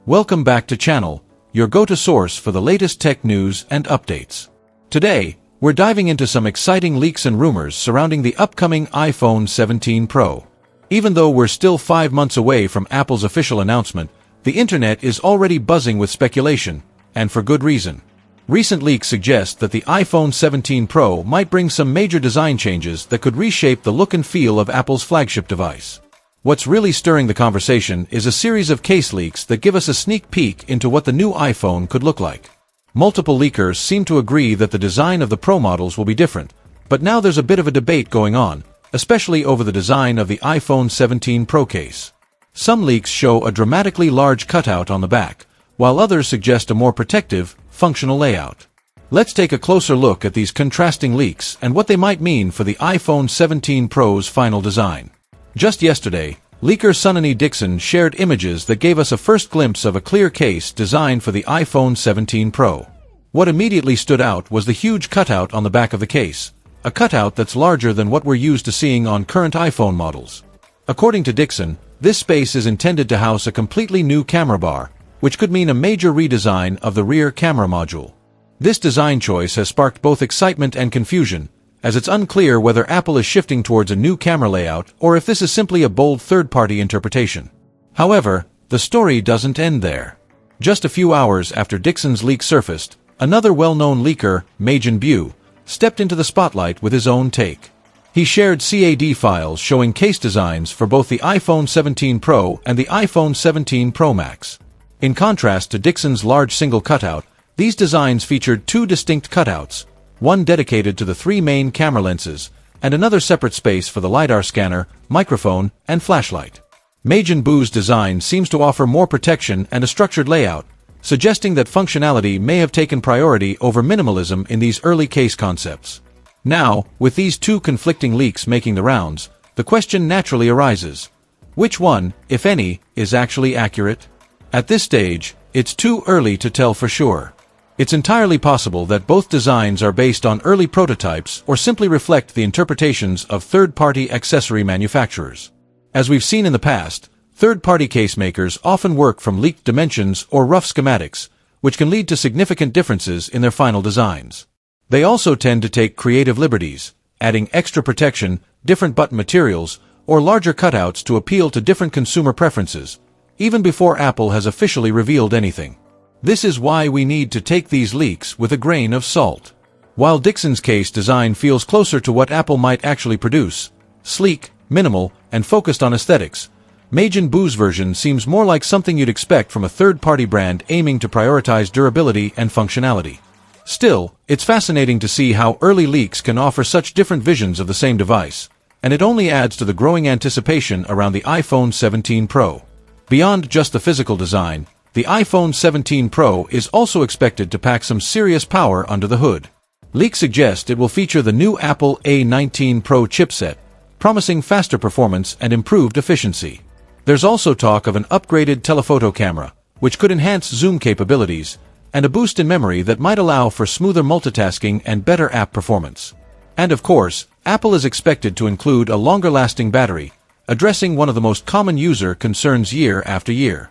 Welcome back to channel, your go-to source for the latest tech news and updates. Today, we're diving into some exciting leaks and rumors surrounding the upcoming iPhone 17 Pro. Even though we're still 5 months away from Apple's official announcement, the internet is already buzzing with speculation, and for good reason. Recent leaks suggest that the iPhone 17 Pro might bring some major design changes that could reshape the look and feel of Apple's flagship device. What's really stirring the conversation is a series of case leaks that give us a sneak peek into what the new iPhone could look like. Multiple leakers seem to agree that the design of the Pro models will be different, but now there's a bit of a debate going on, especially over the design of the iPhone 17 Pro case. Some leaks show a dramatically large cutout on the back, while others suggest a more protective, functional layout. Let's take a closer look at these contrasting leaks and what they might mean for the iPhone 17 Pro's final design. Just yesterday, leaker Sunny Dixon shared images that gave us a first glimpse of a clear case designed for the iPhone 17 Pro. What immediately stood out was the huge cutout on the back of the case, a cutout that's larger than what we're used to seeing on current iPhone models. According to Dixon, this space is intended to house a completely new camera bar, which could mean a major redesign of the rear camera module. This design choice has sparked both excitement and confusion, as it's unclear whether Apple is shifting towards a new camera layout or if this is simply a bold third-party interpretation. However, the story doesn't end there. Just a few hours after Dixon's leak surfaced, another well-known leaker, Majin Buu, stepped into the spotlight with his own take. He shared CAD files showing case designs for both the iPhone 17 Pro and the iPhone 17 Pro Max. In contrast to Dixon's large single cutout, these designs featured two distinct cutouts, one dedicated to the three main camera lenses, and another separate space for the LiDAR scanner, microphone, and flashlight. Majin Buu's design seems to offer more protection and a structured layout, suggesting that functionality may have taken priority over minimalism in these early case concepts. Now, with these two conflicting leaks making the rounds, the question naturally arises: which one, if any, is actually accurate? At this stage, it's too early to tell for sure. It's entirely possible that both designs are based on early prototypes or simply reflect the interpretations of third-party accessory manufacturers. As we've seen in the past, third-party case makers often work from leaked dimensions or rough schematics, which can lead to significant differences in their final designs. They also tend to take creative liberties, adding extra protection, different button materials, or larger cutouts to appeal to different consumer preferences, even before Apple has officially revealed anything. This is why we need to take these leaks with a grain of salt. While Dixon's case design feels closer to what Apple might actually produce, sleek, minimal, and focused on aesthetics, Majin Buu's version seems more like something you'd expect from a third-party brand aiming to prioritize durability and functionality. Still, it's fascinating to see how early leaks can offer such different visions of the same device, and it only adds to the growing anticipation around the iPhone 17 Pro. Beyond just the physical design, the iPhone 17 Pro is also expected to pack some serious power under the hood. Leaks suggest it will feature the new Apple A19 Pro chipset, promising faster performance and improved efficiency. There's also talk of an upgraded telephoto camera, which could enhance zoom capabilities, and a boost in memory that might allow for smoother multitasking and better app performance. And of course, Apple is expected to include a longer-lasting battery, addressing one of the most common user concerns year after year.